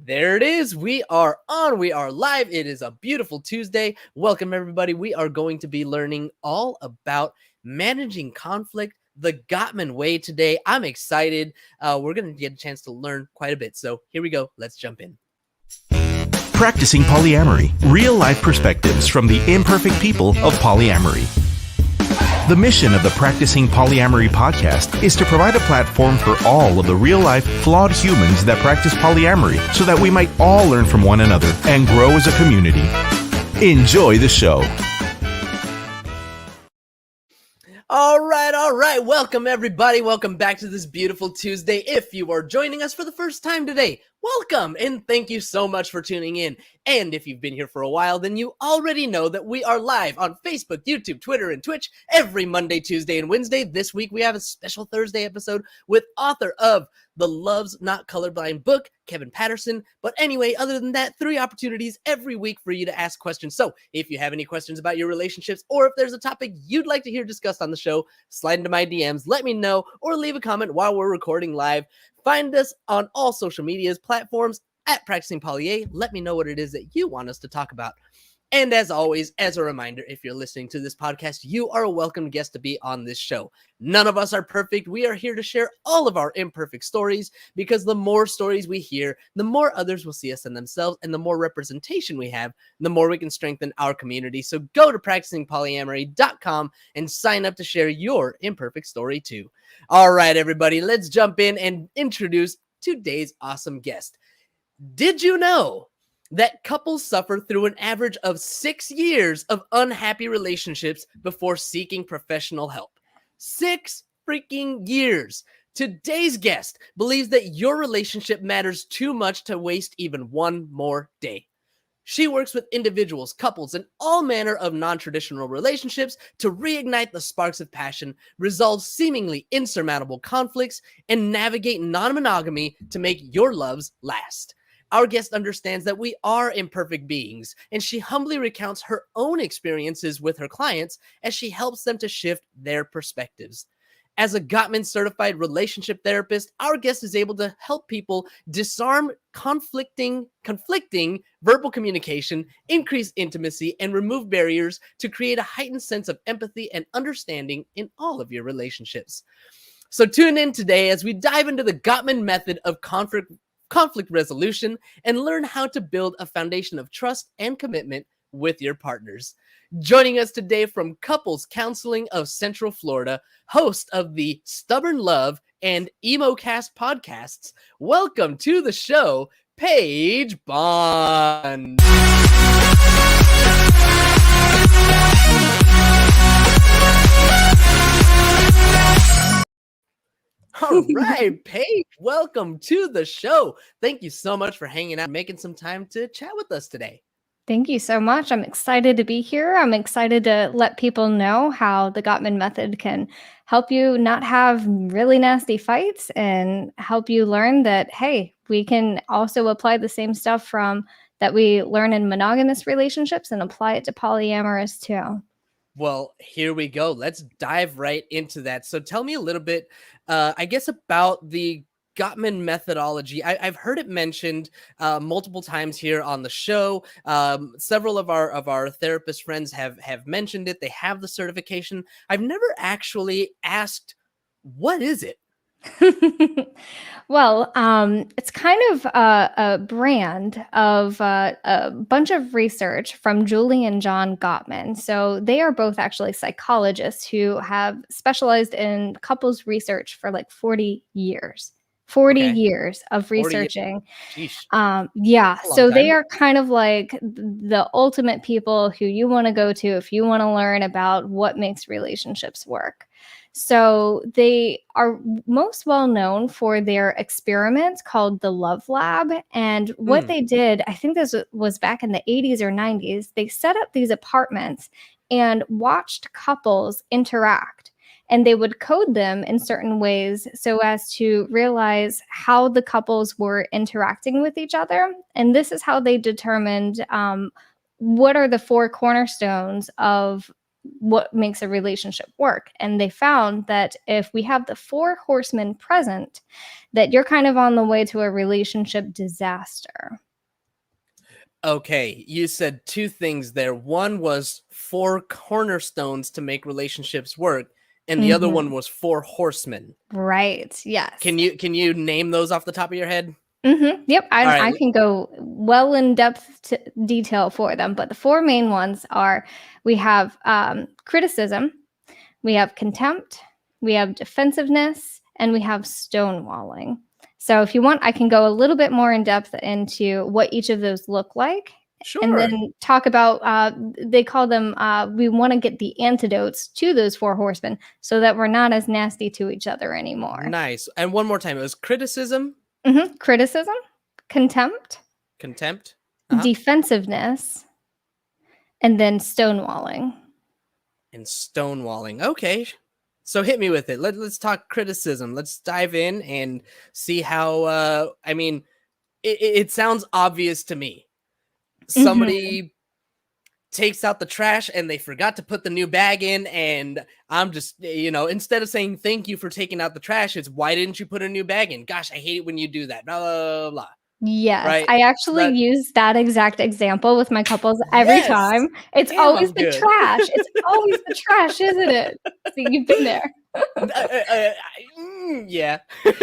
There it is. We are on. We are live. It is a beautiful Tuesday. Welcome, everybody. We are going to be learning all about managing conflict the Gottman way today. I'm excited. We're going to get a chance to learn quite a bit. So here we go. Let's jump in. Practicing Polyamory, real-life perspectives from the imperfect people of polyamory. The mission of the Practicing Polyamory podcast is to provide a platform for all of the real-life, flawed humans that practice polyamory so that we might all learn from one another and grow as a community. Enjoy the show. All right. Welcome, everybody. Welcome back to this beautiful Tuesday. If you are joining us for the first time today, welcome, and thank you so much for tuning in. And if you've been here for a while, then you already know that we are live on Facebook, YouTube, Twitter, and Twitch every Monday, Tuesday, and Wednesday. This week, we have a special Thursday episode with author of the Love's Not Colorblind book, Kevin Patterson. But anyway, other than that, 3 opportunities every week for you to ask questions. So if you have any questions about your relationships, or if there's a topic you'd like to hear discussed on the show, slide into my DMs, let me know, or leave a comment while we're recording live. Find us on all social media platforms at Practicing Polya. Let me know what it is that you want us to talk about. And as always, as a reminder, if you're listening to this podcast, you are a welcome guest to be on this show. None of us are perfect. We are here to share all of our imperfect stories, because the more stories we hear, the more others will see us in themselves, and the more representation we have, the more we can strengthen our community. So go to practicingpolyamory.com and sign up to share your imperfect story too. All right, everybody, let's jump in and introduce today's awesome guest. Did you know that couples suffer through an average of 6 years of unhappy relationships before seeking professional help? 6 freaking years. Today's guest believes that your relationship matters too much to waste even one more day. She works with individuals, couples, and all manner of non-traditional relationships to reignite the sparks of passion, resolve seemingly insurmountable conflicts, and navigate non-monogamy to make your loves last. Our guest understands that we are imperfect beings, and she humbly recounts her own experiences with her clients as she helps them to shift their perspectives. As a Gottman certified relationship therapist, our guest is able to help people disarm conflicting verbal communication, increase intimacy, and remove barriers to create a heightened sense of empathy and understanding in all of your relationships. So tune in today as we dive into the Gottman method of conflict resolution and learn how to build a foundation of trust and commitment with your partners. Joining us today from Couples Counseling of Central Florida, host of the Stubborn Love and EmoCast podcasts, welcome to the show, Paige Bond. All right, Paige, welcome to the show. Thank you so much for hanging out and making some time to chat with us today. Thank you so much. I'm excited to be here. I'm excited to let people know how the Gottman method can help you not have really nasty fights and help you learn that, hey, we can also apply the same stuff from that we learn in monogamous relationships and apply it to polyamorous too. Well, here we go. Let's dive right into that. So tell me a little bit, I guess, about the Gottman methodology. I've heard it mentioned multiple times here on the show. Several of our therapist friends have mentioned it. They have the certification. I've never actually asked, what is it? Well, it's kind of a brand of a bunch of research from Julie and John Gottman. So they are both actually psychologists who have specialized in couples research for like 40 years. 40 years of researching. Yeah. So they are kind of like the ultimate people who you want to go to if you want to learn about what makes relationships work. So they are most well known for their experiment called the Love Lab. And what they did, I think this was back in the 80s or 90s, they set up these apartments and watched couples interact. And they would code them in certain ways so as to realize how the couples were interacting with each other. And this is how they determined what are the 4 cornerstones of what makes a relationship work. And they found that if we have the four horsemen present, that you're kind of on the way to a relationship disaster. Okay, you said two things there. One was 4 cornerstones to make relationships work, and the other one was 4 horsemen. Right. Yes. Can you name those off the top of your head? Yep. All right. I can go well in depth detail for them, but the 4 main ones are: we have criticism, we have contempt, we have defensiveness, and we have stonewalling. So if you want, I can go a little bit more in depth into what each of those look like. Sure. And then talk about, they call them, we want to get the antidotes to those 4 horsemen so that we're not as nasty to each other anymore. Nice. And one more time, it was criticism, criticism, contempt, defensiveness, and then stonewalling. And stonewalling. Okay. So hit me with it. Let's talk criticism. Let's dive in and see how, I mean, it sounds obvious to me. Somebody takes out the trash and they forgot to put the new bag in, and I'm just, instead of saying thank you for taking out the trash, it's why didn't you put a new bag in? Gosh, I hate it when you do that. Blah, blah, blah. Yes, right? I actually use that exact example with my couples every time. It's always the trash. It's always the trash, isn't it? See, you've been there. Yeah.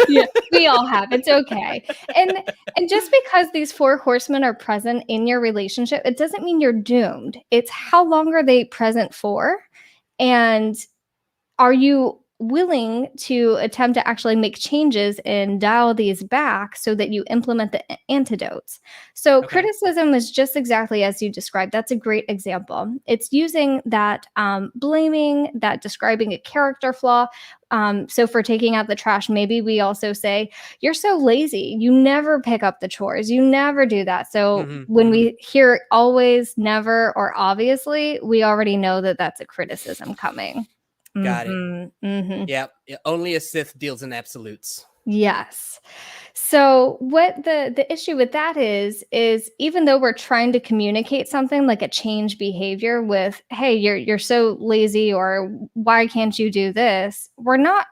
Yeah, we all have. It's okay. And just because these 4 horsemen are present in your relationship, it doesn't mean you're doomed. It's how long are they present for? And are you willing to attempt to actually make changes and dial these back so that you implement the antidotes? So criticism is just exactly as you described. That's a great example. It's using that blaming, that describing a character flaw. So for taking out the trash, maybe we also say, you're so lazy. You never pick up the chores. You never do that. So when we hear always, never, or obviously, we already know that that's a criticism coming. Got it. Yeah. Only a Sith deals in absolutes. Yes. So what the issue with that is even though we're trying to communicate something like a change behavior with, hey, you're so lazy, or why can't you do this? We're not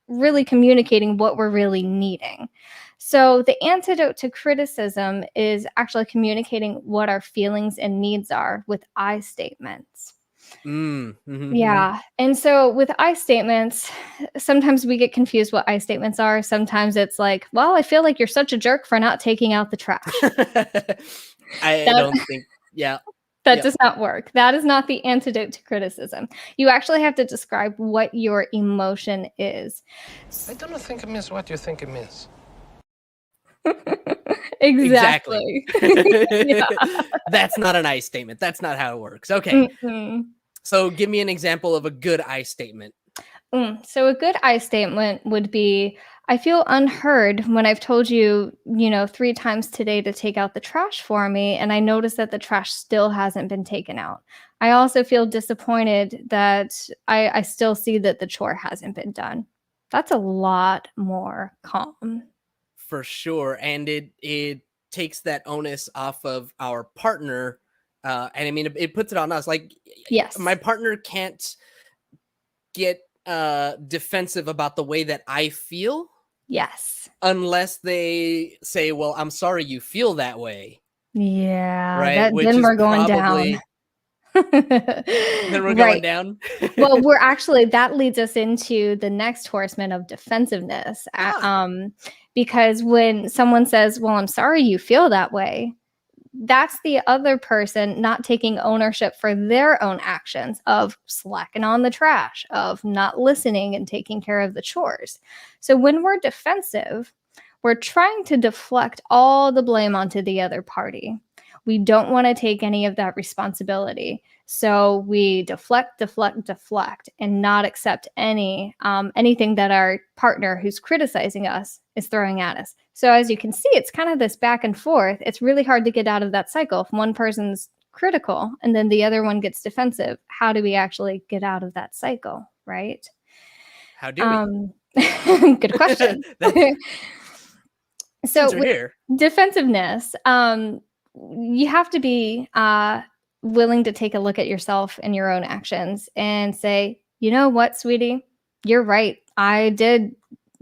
really communicating what we're really needing. So the antidote to criticism is actually communicating what our feelings and needs are with I statements. Yeah. And so with I statements, sometimes we get confused what I statements are. Sometimes it's like, well, I feel like you're such a jerk for not taking out the trash. I don't think, that does not work. That is not the antidote to criticism. You actually have to describe what your emotion is. I don't think it means what you think it means. Exactly. That's not an I statement. That's not how it works. Okay. So give me an example of a good I statement. So a good I statement would be, I feel unheard when I've told you, 3 times today to take out the trash for me, and I notice that the trash still hasn't been taken out. I also feel disappointed that I still see that the chore hasn't been done. That's a lot more calm. For sure. And it takes that onus off of our partner. And I mean, it puts it on us. Like, yes, my partner can't get defensive about the way that I feel. Yes. Unless they say, well, I'm sorry you feel that way. Yeah. Right. Then we're going down. Then we're going down. Well, that leads us into the next horseman of defensiveness. Because when someone says, well, I'm sorry you feel that way, that's the other person not taking ownership for their own actions of slacking on the trash, of not listening and taking care of the chores. So when we're defensive, we're trying to deflect all the blame onto the other party. We don't want to take any of that responsibility. So we deflect, and not accept anything that our partner who's criticizing us is throwing at us. So as you can see, it's kind of this back and forth. It's really hard to get out of that cycle. If one person's critical and then the other one gets defensive, how do we actually get out of that cycle, right? How do we? Good question. So with defensiveness, you have to be willing to take a look at yourself and your own actions and say, you know what, sweetie, you're right. I did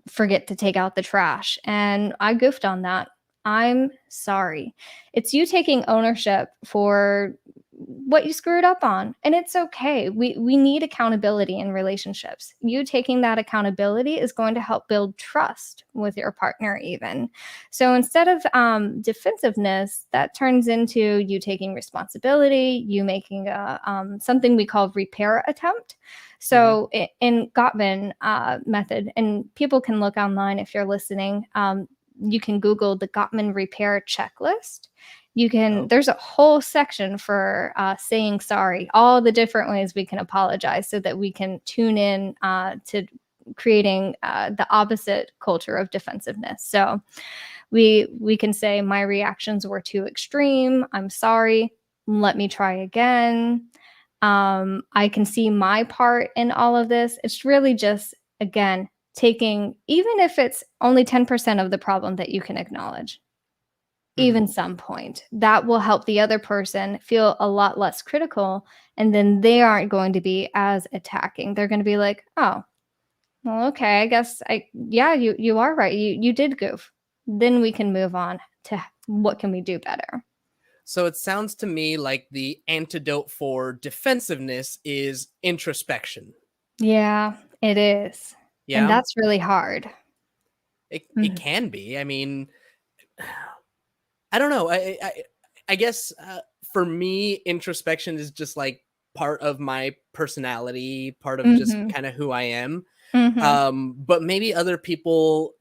forget to take out the trash and I goofed on that. I'm sorry. It's you taking ownership for what you screwed up on, and it's okay. We need accountability in relationships. You taking that accountability is going to help build trust with your partner even. So instead of defensiveness, that turns into you taking responsibility, you making a something we call repair attempt. So in Gottman method, and people can look online if you're listening, you can Google the Gottman repair checklist. You can, there's a whole section for saying sorry, all the different ways we can apologize so that we can tune in to creating the opposite culture of defensiveness. So we can say, my reactions were too extreme. I'm sorry. Let me try again. I can see my part in all of this. It's really just, again, taking, even if it's only 10% of the problem that you can acknowledge, even some point, that will help the other person feel a lot less critical. And then they aren't going to be as attacking. They're going to be like, oh, well, okay, I guess you are right. You did goof. Then we can move on to what can we do better. So it sounds to me like the antidote for defensiveness is introspection. Yeah, it is. Yeah. And that's really hard. It can be. I mean, I don't know. I guess for me, introspection is just like part of my personality, part of just kind of who I am. But maybe other people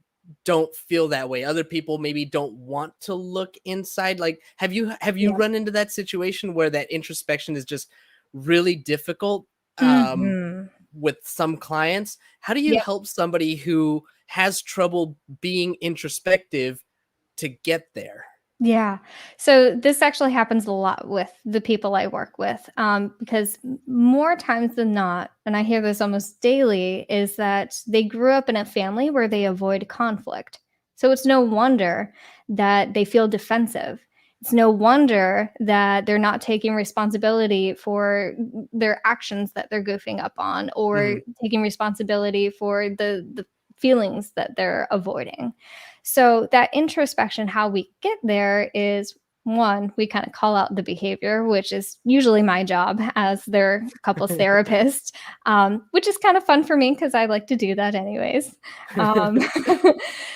don't feel that way. Other people maybe don't want to look inside. Like, have you run into that situation where that introspection is just really difficult with some clients? How do you help somebody who has trouble being introspective to get there? Yeah. So this actually happens a lot with the people I work with, because more times than not, and I hear this almost daily, is that they grew up in a family where they avoid conflict. So it's no wonder that they feel defensive. It's no wonder that they're not taking responsibility for their actions that they're goofing up on, or taking responsibility for the feelings that they're avoiding. So that introspection, how we get there is, one, we kind of call out the behavior, which is usually my job as their couples therapist, which is kind of fun for me because I like to do that anyways.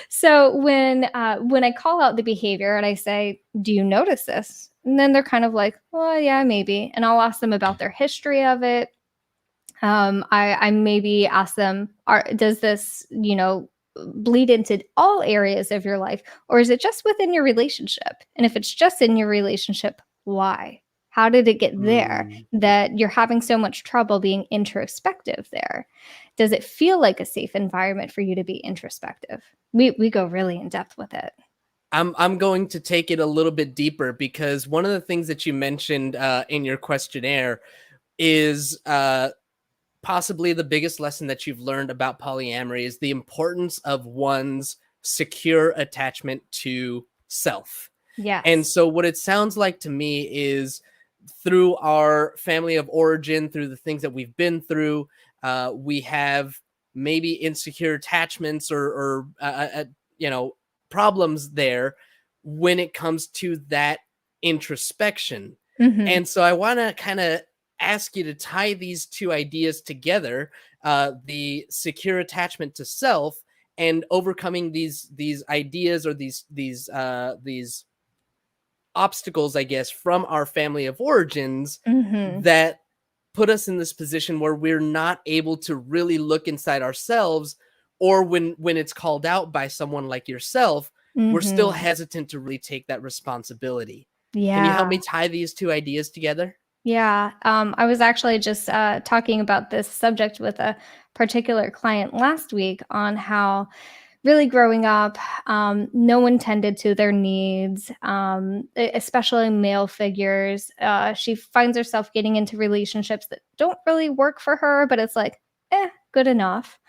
So when I call out the behavior and I say, do you notice this? And then they're kind of like, well, yeah, maybe. And I'll ask them about their history of it. I maybe ask them, does this, bleed into all areas of your life, or is it just within your relationship? And if it's just in your relationship, why? How did it get there that you're having so much trouble being introspective there? Does it feel like a safe environment for you to be introspective? We go really in depth with it. I'm going to take it a little bit deeper, because one of the things that you mentioned in your questionnaire is possibly the biggest lesson that you've learned about polyamory is the importance of one's secure attachment to self. Yes. And so what it sounds like to me is, through our family of origin, through the things that we've been through, we have maybe insecure attachments or problems there when it comes to that introspection. And so I want to kind of ask you to tie these two ideas together, the secure attachment to self and overcoming these ideas or these obstacles, I guess, from our family of origins that put us in this position where we're not able to really look inside ourselves, or when it's called out by someone like yourself, we're still hesitant to really take that responsibility. Yeah. Can you help me tie these two ideas together? Yeah, I was actually just talking about this subject with a particular client last week on how really growing up, no one tended to their needs, especially male figures. She finds herself getting into relationships that don't really work for her, but it's like, good enough.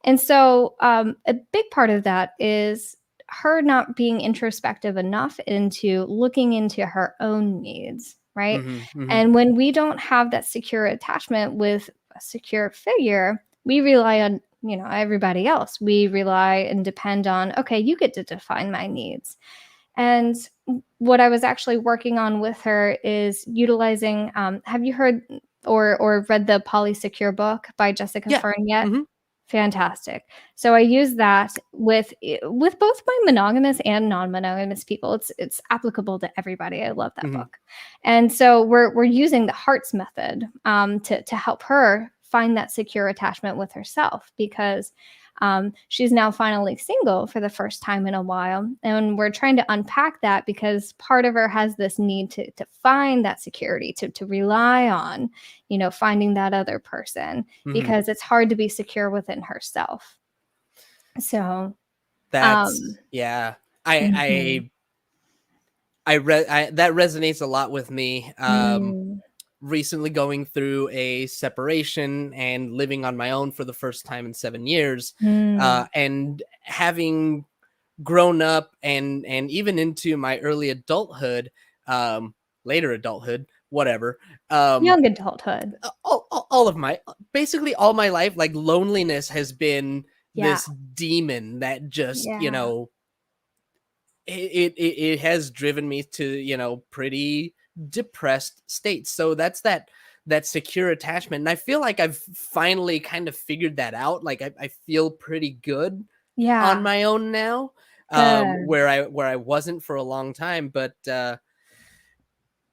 And so a big part of that is her not being introspective enough into looking into her own needs. right? Mm-hmm. And when we don't have that secure attachment with a secure figure, we rely on, everybody else. We rely and depend on, okay, you get to define my needs. And what I was actually working on with her is utilizing, have you heard or read the Polysecure book by Jessica Yeah. Fern yet? Mm-hmm. Fantastic. So I use that with both my monogamous and non-monogamous people. It's applicable to everybody. I love that Mm-hmm. book. And so we're using the hearts method to help her find that secure attachment with herself, because she's now finally single for the first time in a while. And we're trying to unpack that, because part of her has this need to find that security, to rely on, finding that other person, because it's hard to be secure within herself. So That's yeah. mhm. That resonates a lot with me. Mm, Recently going through a separation and living on my own for the first time in 7 years, mm. and having grown up and even into my early adulthood, later adulthood, whatever. Young adulthood. All of my basically all my life, like, loneliness has been Yeah. this demon that just, Yeah. it has driven me to, pretty depressed states. So that's that secure attachment. And I feel like I've finally kind of figured that out. Like, I feel pretty good on Yeah. my own now, Good. where I wasn't for a long time. But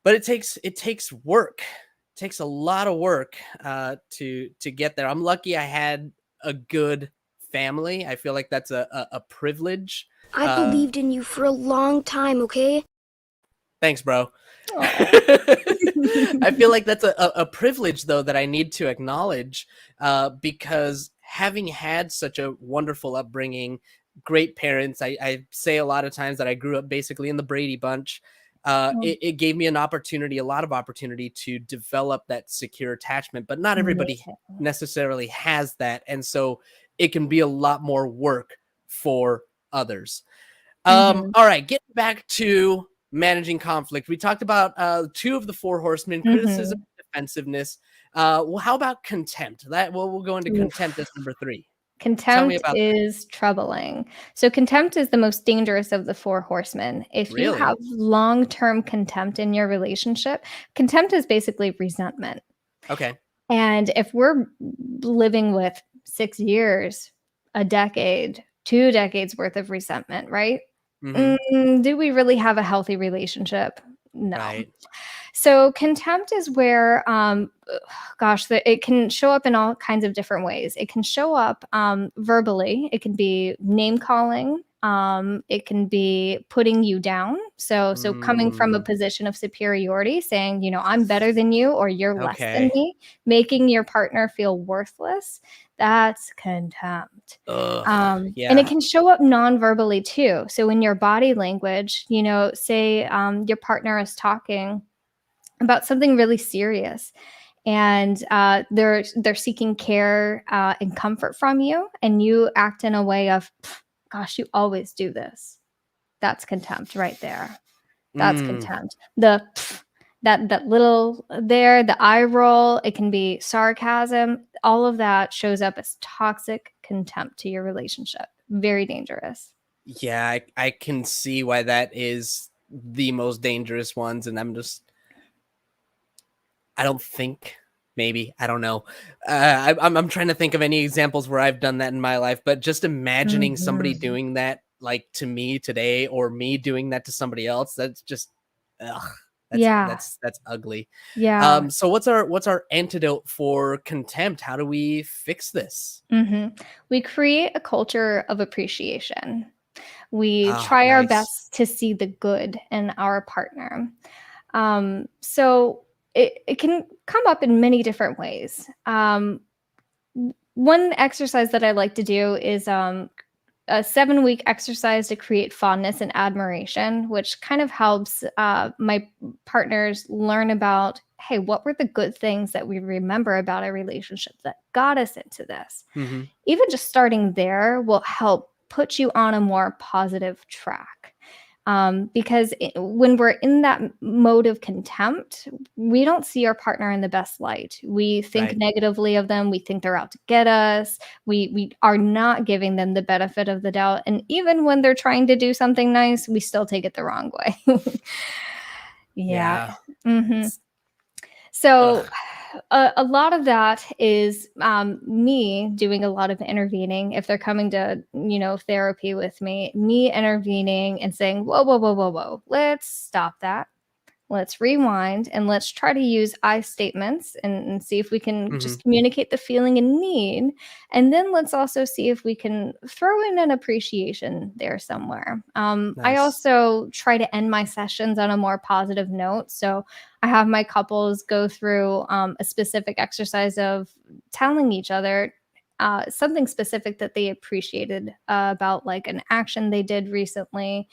it takes work. It takes a lot of work to get there. I'm lucky I had a good family. I feel like that's a privilege. I believed in you for a long time, okay? Thanks, bro. Aw. I feel like that's a privilege, though, that I need to acknowledge, because having had such a wonderful upbringing, great parents, I say a lot of times that I grew up basically in the Brady Bunch. It gave me a lot of opportunity to develop that secure attachment, but not everybody Amazing. necessarily has that. And so it can be a lot more work for others. Mhm. All right, getting back to managing conflict. We talked about two of the Four Horsemen: criticism, Mhm. defensiveness. Well, how about contempt? We'll go into contempt as Oof. number 3. Tell me Contempt about that. is troubling. So contempt is the most dangerous of the Four Horsemen. If you have Really? long-term contempt in your relationship, contempt is basically resentment. Okay. And if we're living with 6 years, a decade, 2 decades worth of resentment, right? Mm-hmm. Do we really have a healthy relationship? No. Right. So contempt is where, it can show up in all kinds of different ways. It can show up verbally. It can be name calling. It can be putting you down. So coming from a Mm, position of superiority, saying, I'm better than you or you're less than okay. me, making your partner feel worthless. That's contempt. Ugh. And it Yeah. can show up non-verbally too. So in your body language, say your partner is talking about something really serious, and they're seeking care and comfort from you, and you act in a way of, gosh, you always do this. That's contempt right there. That's Mm, contempt. That little there, the eye roll, it can be sarcasm. All of that shows up as toxic contempt to your relationship. Very dangerous. yeah, I can see why that is the most dangerous ones, and I don't think, maybe, I don't know. I'm trying to think of any examples where I've done that in my life, but just imagining somebody Mhm. doing that, like, to me today, or me doing that to somebody else, that's just, ugh, Yeah. that's ugly. Yeah. So what's our antidote for contempt? How do we fix this? We create a culture of appreciation. We Ah, try our nice. best to see the good in our partner. So it can come up in many different ways. One exercise that I like to do is a 7-week exercise to create fondness and admiration, which kind of helps my partners learn about, hey, what were the good things that we remember about our relationship that got us into this? Hmm. Even just starting there will help put you on a more positive track. Because when we're in that mode of contempt, we don't see our partner in the best light. We think Right. negatively of them. We think they're out to get us. We are not giving them the benefit of the doubt. And even when they're trying to do something nice, we still take it the wrong way. Yeah. Yeah. hmm It's- So, ugh. a lot of that is me doing a lot of intervening. If they're coming to, therapy with me intervening and saying, whoa, whoa, whoa, whoa, whoa, let's stop that. Let's rewind and let's try to use I statements and see if we can Mhm. just communicate the feeling and need. And then let's also see if we can throw in an appreciation there somewhere. I Nice. also try to end my sessions on a more positive note. So I have my couples go through a specific exercise of telling each other something specific that they appreciated about like an action they did recently.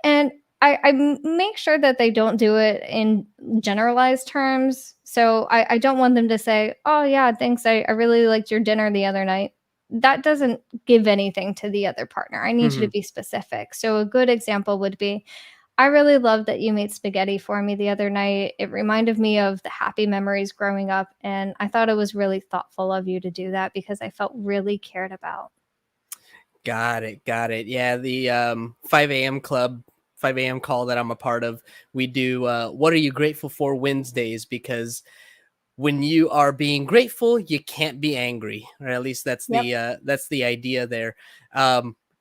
And I make sure that they don't do it in generalized terms. So I don't want them to say, oh, yeah, thanks. I really liked your dinner the other night. That doesn't give anything to the other partner. I need you to Mhm. be specific. So a good example would be, I really love that you made spaghetti for me the other night. It reminded me of the happy memories growing up. And I thought it was really thoughtful of you to do that because I felt really cared about. Got it. Got it. Yeah. The 5 a.m. club, 5 a.m. call that I'm a part of, we do what are you grateful for Wednesdays, because when you are being grateful, you can't be angry, or at least Yep. that's the idea there.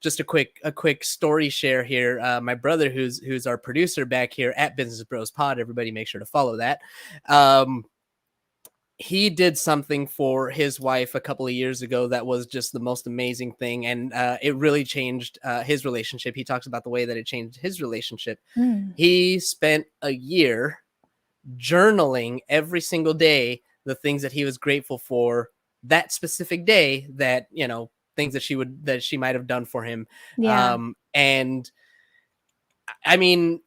Just a quick story share here. My brother, who's our producer back here at Business Bros Pod, everybody make sure to follow that. He did something for his wife a couple of years ago that was just the most amazing thing, and it really changed his relationship. He talks about the way that it changed his relationship. Mm. He spent a year journaling every single day the things that he was grateful for that specific day, that things that she might have done for him. Yeah. And I mean,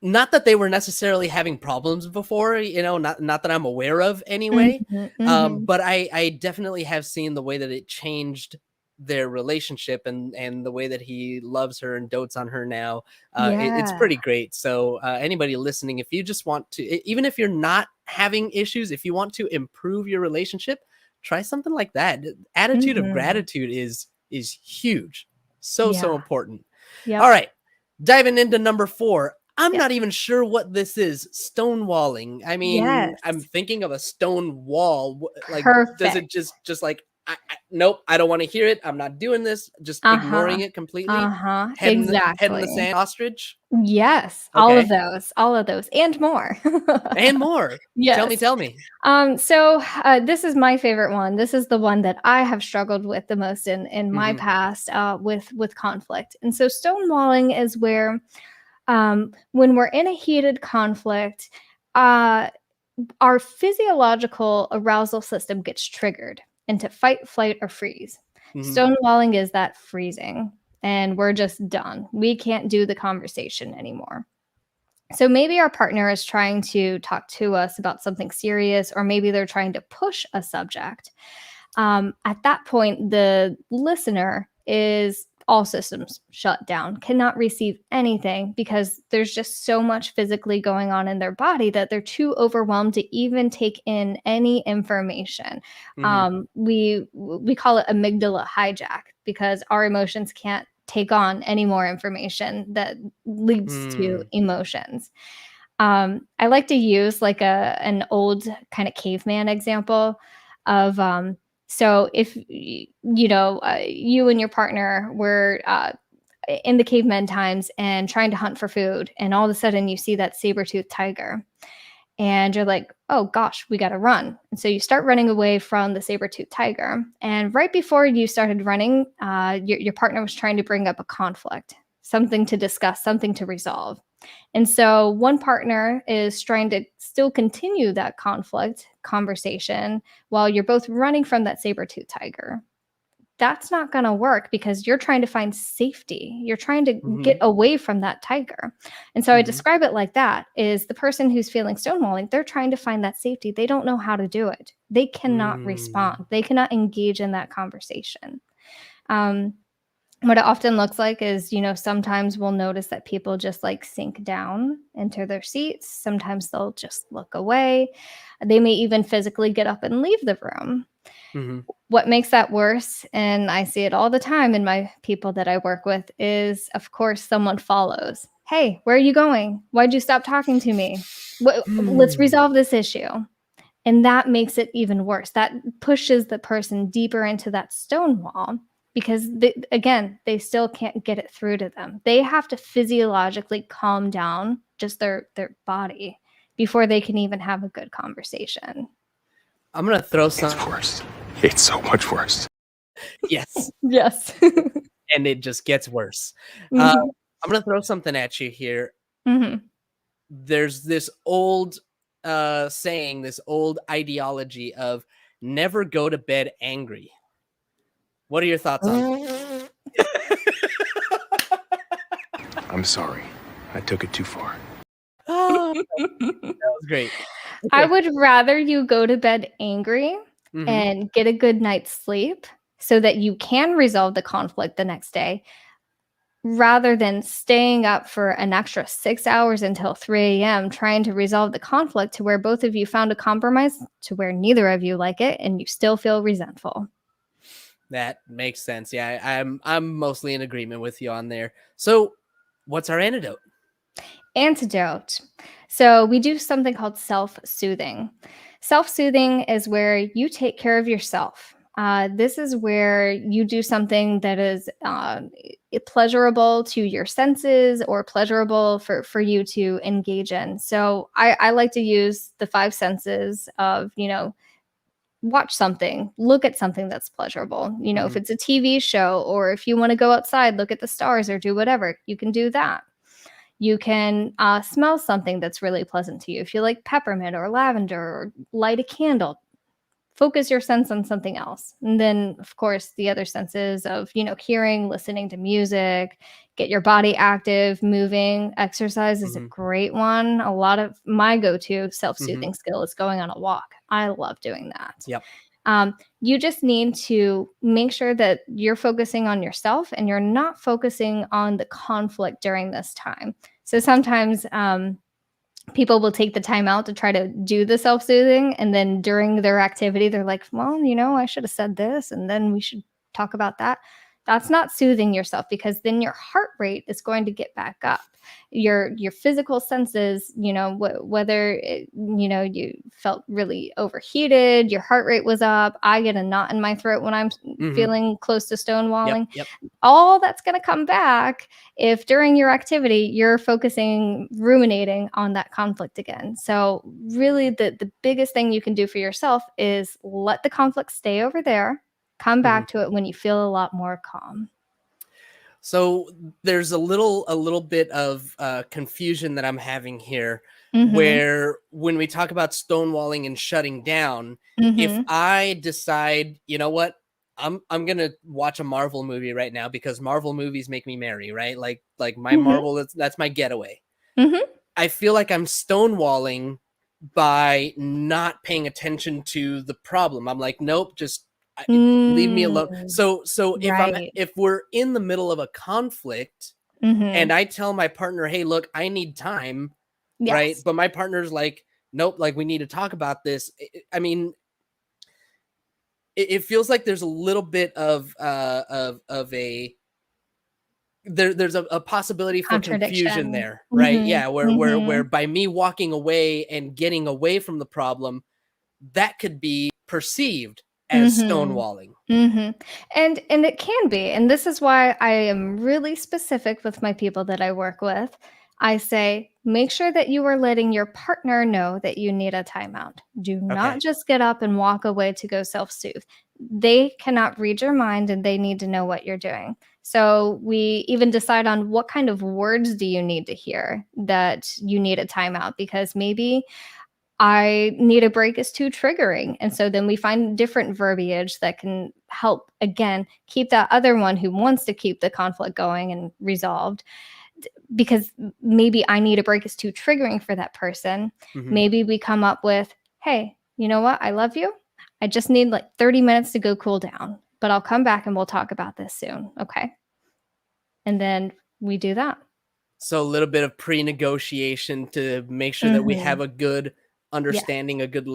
not that they were necessarily having problems before, not that I'm aware of anyway. Mhm, mhm. But I definitely have seen the way that it changed their relationship, and the way that he loves her and dotes on her now. It's Yeah. pretty great. So anybody listening, if you just want to, even if you're not having issues, if you want to improve your relationship, try something like that. Attitude of Mhm. gratitude is huge. So Yeah. important. All Yep. right. Diving into number 4. I'm Yep. not even sure what this is. Stonewalling. I mean, I'm Yes. thinking of a stone wall. Like, does it Perfect. just like, nope, I don't want to hear it. I'm not doing this. Just Uh-huh. ignoring it completely. Uh-huh. Head in the Exactly. sand. Ostrich. Yes. Okay. All of those, and more. And more. Tell me, Yes. tell me. This is my favorite one. This is the one that I have struggled with the most in my Hmm. past with conflict. And so stonewalling is where when we're in a heated conflict, uh, our physiological arousal system gets triggered into fight, flight, or freeze. Hmm. Stonewalling is that freezing, and we're just done. We can't do the conversation anymore. So maybe our partner is trying to talk to us about something serious, or maybe they're trying to push a subject. At that point, the listener is all systems shut down, cannot receive anything because there's just so much physically going on in their body that they're too overwhelmed to even take in any information. Hmm. We call it amygdala hijack because our emotions can't take on any more information that leads to Mm. emotions. I like to use like an old kind of caveman example of so if you and your partner were in the caveman times and trying to hunt for food, and all of a sudden you see that saber-toothed tiger, and you're like, oh gosh, we got to run. And so you start running away from the saber-toothed tiger. And right before you started running, your partner was trying to bring up a conflict, something to discuss, something to resolve. And so one partner is trying to still continue that conflict conversation while you're both running from that saber-tooth tiger. That's not going to work because you're trying to find safety. You're trying to get Hmm. away from that tiger. And so I Hmm. describe it like that is the person who's feeling stonewalling, they're trying to find that safety. They don't know how to do it. They cannot Mm. respond. They cannot engage in that conversation. Um, What it often looks like is, sometimes we'll notice that people just like sink down into their seats. Sometimes they'll just look away. They may even physically get up and leave the room. Hmm. What makes that worse, and I see it all the time in my people that I work with, is of course someone follows. Hey, where are you going? Why'd you stop talking to me? Let's resolve this issue. And that makes it even worse. That pushes the person deeper into that stone wall because, again, they still can't get it through to them. They have to physiologically calm down just their body before they can even have a good conversation. I'm gonna throw It's some. worse. It's so much worse. Yes, Yes. and it just gets worse. Mhm. I'm gonna throw something at you here. Mhm. There's this old saying, this old ideology of never go to bed angry. What are your thoughts on that? I'm sorry. I took it too far. Oh, that was great. I Okay. would rather you go to bed angry Mhm. and get a good night's sleep so that you can resolve the conflict the next day, rather than staying up for an extra 6 hours until 3 a.m. trying to resolve the conflict to where both of you found a compromise to where neither of you like it and you still feel resentful. That makes sense. Yeah, I'm mostly in agreement with you on there. So, what's our antidote? Antidote. So we do something called self-soothing. Self-soothing is where you take care of yourself. This is where you do something that is pleasurable to your senses or pleasurable for you to engage in. So I like to use the five senses of, watch something, look at something that's pleasurable. If Mhm. it's a TV show or if you want to go outside, look at the stars or do whatever, you can do that. You can smell something that's really pleasant to you. If you like peppermint or lavender or light a candle, focus your sense on something else. And then, of course, the other senses of, hearing, listening to music, get your body active, moving. Exercise is a Mhm. great one. A lot of my go-to Mhm. self-soothing skill is going on a walk. I love doing that. Yep. You just need to make sure that you're focusing on yourself and you're not focusing on the conflict during this time. So sometimes people will take the time out to try to do the self-soothing, and then during their activity they're like, well, I should have said this and then we should talk about that. That's not soothing yourself, because then your heart rate is going to get back up. Your physical senses, whether you felt really overheated, your heart rate was up. I get a knot in my throat when I'm Mhm. feeling close to Yep. stonewalling. Yep. All that's going to come back if during your activity you're focusing, ruminating on that conflict again. So really the biggest thing you can do for yourself is let the conflict stay over there, come Mhm. back to it when you feel a lot more calm. So there's a little bit of confusion that I'm having here, Mhm. where when we talk about stonewalling and shutting down, if Mhm. I decide, you know what, I'm gonna watch a Marvel movie right now because Marvel movies make me merry, right? Like my Mhm. Marvel, that's my getaway. Mhm. I feel like I'm stonewalling by not paying attention to the problem. I'm like, nope, just leave me Mm, alone. So right. if we're in the middle of a conflict and Mhm. I tell my partner, hey, look, I need time, right? Yes. But my partner's like, nope, like we need to talk about this. I mean, it feels like there's a little bit of a there's a possibility for confusion Contradiction. there, right? Mhm. Yeah, where Mhm. by me walking away and getting away from the problem, that could be perceived as Mhm. stonewalling. Mhm. And it can be. And this is why I am really specific with my people that I work with. I say, make sure that you are letting your partner know that you need a timeout. Do not Okay. just get up and walk away to go self-soothe. They cannot read your mind and they need to know what you're doing. So we even decide on what kind of words do you need to hear that you need a timeout, because maybe I need a break is too triggering. And so then we find different verbiage that can help, again, keep that other one who wants to keep the conflict going and resolved. Because maybe I need a break is too triggering for that person. Hmm. Maybe we come up with, hey, you know what? I love you. I just need like 30 minutes to go cool down, but I'll come back and we'll talk about this soon. Okay. And then we do that. So a little bit of pre-negotiation to make sure that we have a good Yeah. understanding, a good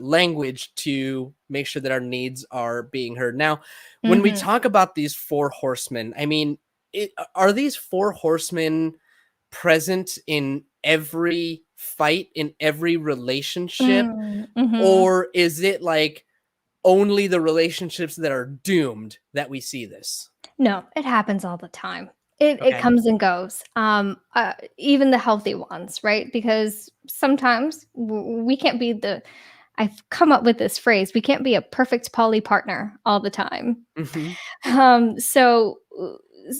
language to make sure that our needs are being heard. Now, when we talk about these four horsemen, I mean, are these four horsemen present in every fight, in every relationship, Mm-hmm. or is it like only the relationships that are doomed that we see this? No, it happens all the time. It Okay. comes and goes. Even the healthy ones, right? Because sometimes we can't be the. I've come up with this phrase. We can't be a perfect poly partner all the time. Hmm. So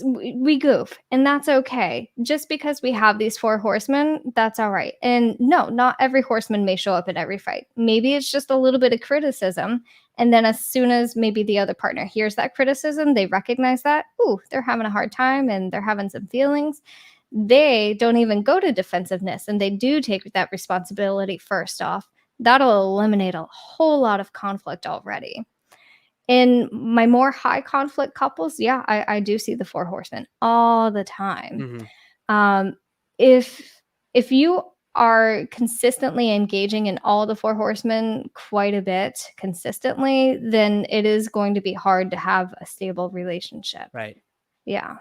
we goof, and that's okay. Just because we have these four horsemen, that's all right. And no, not every horseman may show up in every fight. Maybe it's just a little bit of criticism. And then as soon as maybe the other partner hears that criticism, they recognize that, ooh, they're having a hard time and they're having some feelings. They don't even go to defensiveness and they do take that responsibility first off. That'll eliminate a whole lot of conflict already. In my more high conflict couples, yeah, I do see the four horsemen all the time. Hmm. Um, if you are consistently engaging in all the four horsemen quite a bit consistently, then it is going to be hard to have a stable relationship. Right. Yeah.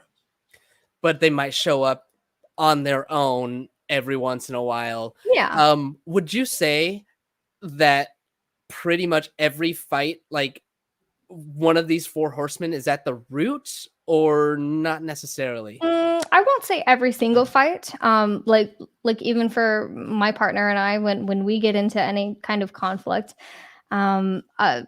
But they might show up on their own every once in a while. Yeah. Would you say that pretty much every fight, like one of these four horsemen is at the root, or not necessarily? I won't say every single fight. Like even for my partner and I, when we get into any kind of conflict,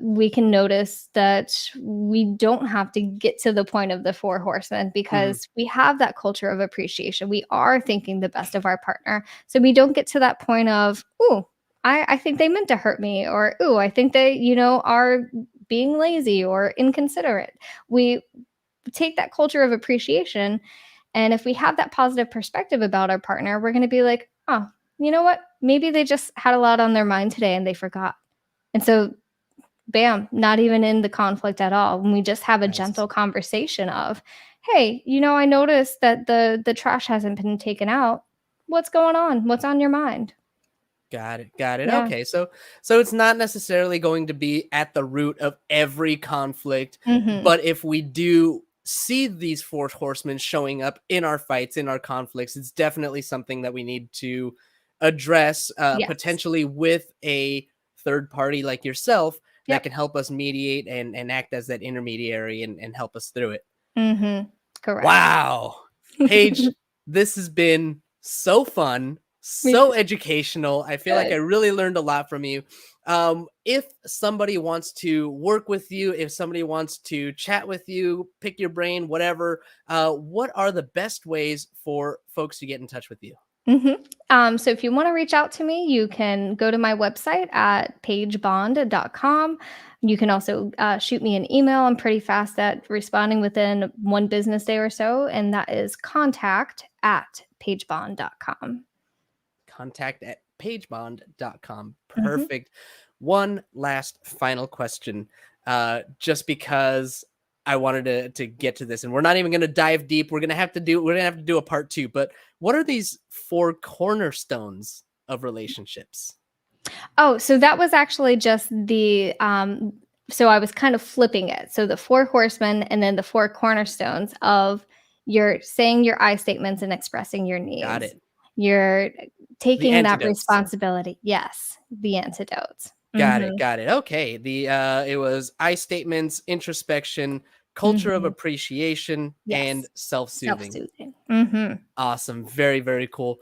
we can notice that we don't have to get to the point of the four horsemen Mhm. because we have that culture of appreciation. We are thinking the best of our partner, so we don't get to that point of, ooh, I think they meant to hurt me, or ooh, I think they, are being lazy or inconsiderate. We take that culture of appreciation. And if we have that positive perspective about our partner, we're going to be like, oh, you know what? Maybe they just had a lot on their mind today and they forgot. And so, bam, not even in the conflict at all. When we just have a Nice. gentle conversation of, hey, I noticed that the trash hasn't been taken out. What's going on? What's on your mind? Got it. Got it. Yeah. Okay. So it's not necessarily going to be at the root of every conflict, Hmm. but if we do see these four horsemen showing up in our fights, in our conflicts, it's definitely something that we need to address, Yes. potentially with a third party like yourself that Yep. can help us mediate and act as that intermediary and help us through it. Hmm. Correct. Wow. Paige, this has been so fun, Me so too. educational. I feel like I Good. really learned a lot from you. If somebody wants to work with you, if somebody wants to chat with you, pick your brain, whatever, what are the best ways for folks to get in touch with you? So if you want to reach out to me, you can go to my website at pagebond.com. You can also shoot me an email. I'm pretty fast at responding within one business day or so, and that is contact@pagebond.com. Contact at pagebond.com. Mm-hmm. Perfect. One last final question, just because I wanted to get to this, and we're not even going to dive deep. We're going to have to do a part two. But what are these four cornerstones of relationships? Oh, so that was actually just so I was kind of flipping it. So the four horsemen and then the four cornerstones of you're saying your I statements and expressing your Got needs. it. You're The taking that antidotes. responsibility. Yes, the antidotes. Got it. Mhm. Got it. Okay. It was I statements, introspection, culture of Mhm. appreciation, and Yes. self-soothing. Self-soothing. Mhm. Awesome. Very, very cool.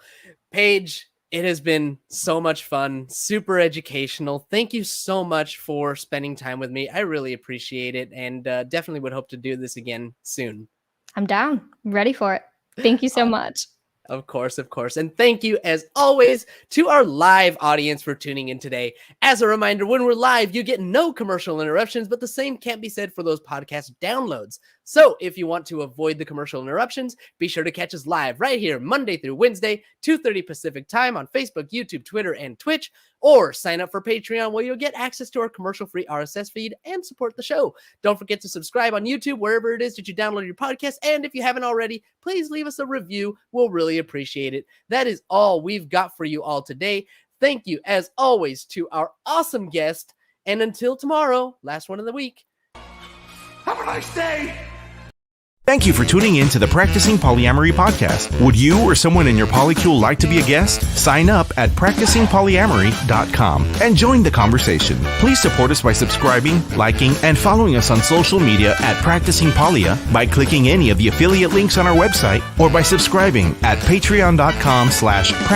Paige, it has been so much fun, super educational. Thank you so much for spending time with me. I really appreciate it, and definitely would hope to do this again soon. I'm down. Ready for it. Thank you so much. Of course, of course. And thank you, as always, to our live audience for tuning in today. As a reminder, when we're live, you get no commercial interruptions, but the same can't be said for those podcast downloads. So if you want to avoid the commercial interruptions, be sure to catch us live right here Monday through Wednesday, 2:30 Pacific time on Facebook, YouTube, Twitter, and Twitch, or sign up for Patreon where you'll get access to our commercial-free RSS feed and support the show. Don't forget to subscribe on YouTube, wherever it is that you download your podcast, and if you haven't already, please leave us a review. We'll really appreciate it. That is all we've got for you all today. Thank you, as always, to our awesome guest, and until tomorrow, last one of the week. Have a nice day! Thank you for tuning in to the Practicing Polyamory podcast. Would you or someone in your polycule like to be a guest? Sign up at practicingpolyamory.com and join the conversation. Please support us by subscribing, liking, and following us on social media at Practicing Polya by clicking any of the affiliate links on our website or by subscribing at patreon.com/practicingpolyamorous.